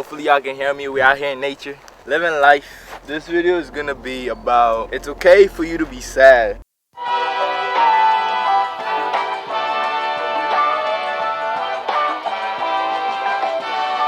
Hopefully y'all can hear me. We out here in nature, living life. This video is gonna be about it's okay for you to be sad.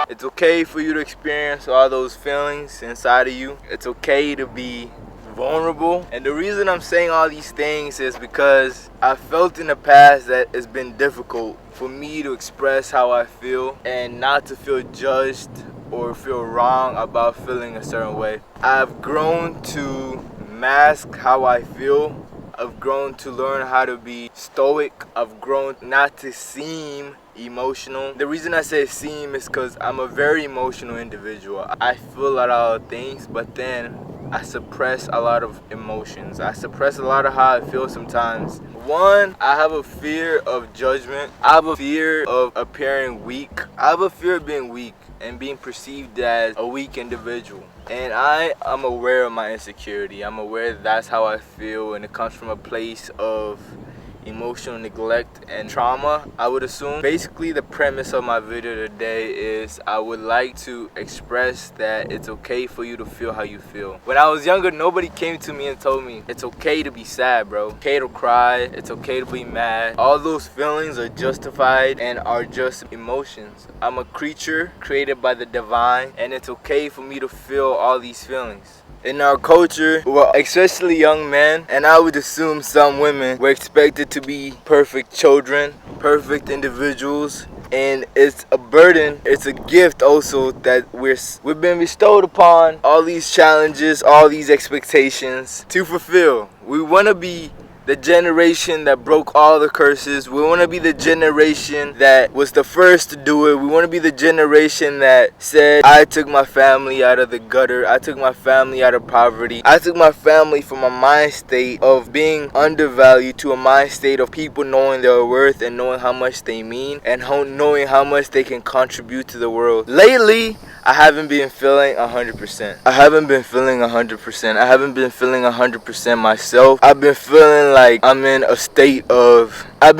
It's okay for you to experience all those feelings inside of you. It's okay to be vulnerable. And the reason I'm saying all these things is because I felt in the past that it's been difficult for me to express how I feel and not to feel judged or feel wrong about feeling a certain way. I've grown to mask how I feel. I've grown to learn how to be stoic. I've grown not to seem emotional. The reason I say seem is because I'm a very emotional individual. I feel a lot of things, but then I suppress a lot of emotions. I suppress a lot of how I feel sometimes. One, I have a fear of judgment. I have a fear of appearing weak. I have a fear of being weak and being perceived as a weak individual. And I am aware of my insecurity. I'm aware that that's how I feel, and it comes from a place of emotional neglect and trauma, I would assume. Basically, the premise of my video today is I would like to express that it's okay for you to feel how you feel. When I was younger, nobody came to me and told me it's okay to be sad, bro. It's okay to cry. It's okay to be mad. All those feelings are justified and are just emotions. I'm a creature created by the divine, and it's okay for me to feel all these feelings. In our culture, well, especially young men, and I would assume some women, were expected to be perfect children, perfect individuals, and it's a burden, it's a gift also that we've been bestowed upon all these challenges, all these expectations to fulfill. We want to be the generation that broke all the curses. We want to be the generation that was the first to do it. We want to be the generation that said, I took my family out of the gutter. I took my family out of poverty. I took my family from a mind state of being undervalued to a mind state of people knowing their worth and knowing how much they mean and knowing how much they can contribute to the world. Lately, I haven't been feeling 100%. I haven't been feeling 100%. I haven't been feeling 100% myself. I've been feeling like I'm in a state of, I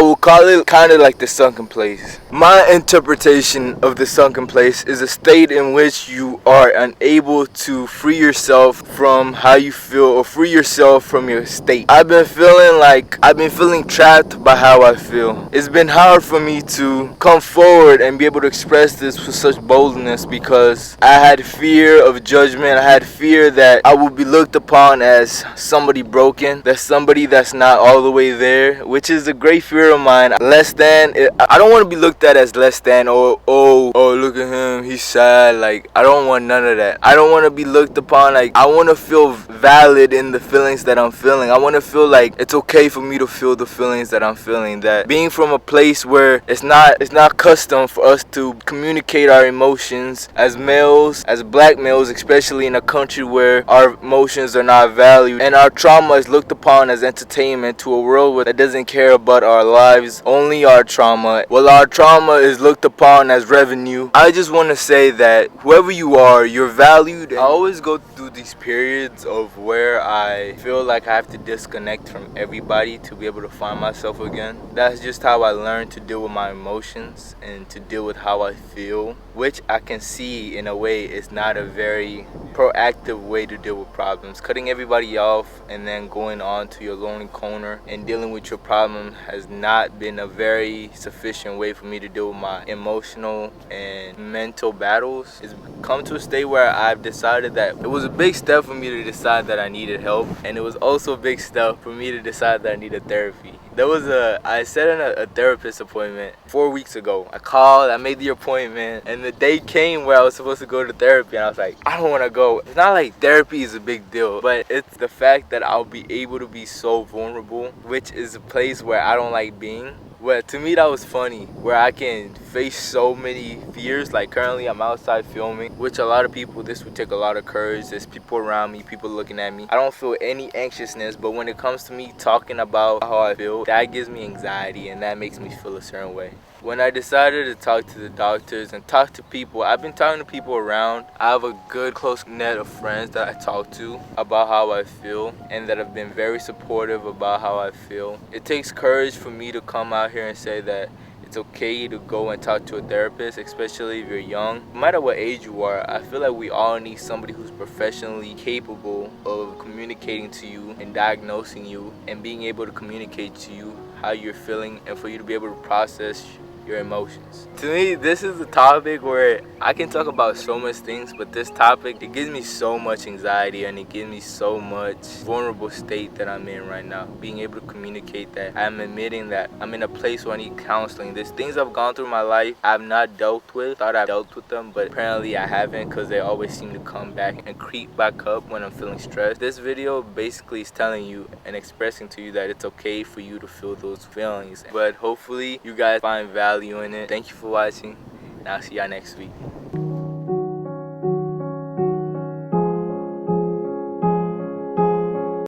will call it kind of like the sunken place. My interpretation of the sunken place is a state in which you are unable to free yourself from how you feel or free yourself from your state. I've been feeling trapped by how I feel. It's been hard for me to come forward and be able to express this with such boldness because I had fear of judgment. I had fear that I would be looked upon as somebody broken, that somebody that's not all the way there, which is a great fear of mine. Less than, I don't want to be looked at as less than, or oh look at him, he's sad. Like, I don't want none of that. I don't want to be looked upon like, I want to feel valid in the feelings that I'm feeling. I want to feel like it's okay for me to feel the feelings that I'm feeling. That being from a place where it's not custom for us to communicate our emotions as males, as black males, especially in a country where our emotions are not valued and our trauma is looked upon as entertainment to a world that doesn't care about our lives, only our trauma. Well, our trauma is looked upon as revenue. I just want to say that whoever you are, you're valued. I always go through these periods of where I feel like I have to disconnect from everybody to be able to find myself again. That's just how I learned to deal with my emotions and to deal with how I feel, which I can see in a way is not a very proactive way to deal with problems. Cutting everybody off and then going on to your lonely corner and dealing with your problem has not been a very sufficient way for me to deal with my emotional and mental battles. It's come to a state where I've decided that it was a big step for me to decide that I needed help, and it was also a big step for me to decide that I needed therapy. I set in a therapist appointment 4 weeks ago. I called, I made the appointment, and the day came where I was supposed to go to therapy, and I was like, I don't want to go. It's not like therapy is a big deal, but it's the fact that I'll be able to be so vulnerable, which is a place where I don't like being. Well, to me that was funny, where I can face so many fears. Like currently I'm outside filming, which a lot of people, this would take a lot of courage. There's people around me, people looking at me. I don't feel any anxiousness, but when it comes to me talking about how I feel, that gives me anxiety and that makes me feel a certain way. When I decided to talk to the doctors and talk to people, I've been talking to people around. I have a good close net of friends that I talk to about how I feel and that have been very supportive about how I feel. It takes courage for me to come out here and say that It's okay to go and talk to a therapist, especially if you're young. No matter what age you are, I feel like we all need somebody who's professionally capable of communicating to you and diagnosing you and being able to communicate to you how you're feeling and for you to be able to process your emotions. To me, this is a topic where I can talk about so much things, but this topic, it gives me so much anxiety and it gives me so much vulnerable state that I'm in right now. Being able to communicate that I'm admitting that I'm in a place where I need counseling. There's things I've gone through in my life I've not dealt with. Thought I've dealt with them, but apparently I haven't, because they always seem to come back and creep back up when I'm feeling stressed. This video basically is telling you and expressing to you that it's okay for you to feel those feelings. But hopefully you guys find value in it. Thank you for watching, and I'll see y'all next week.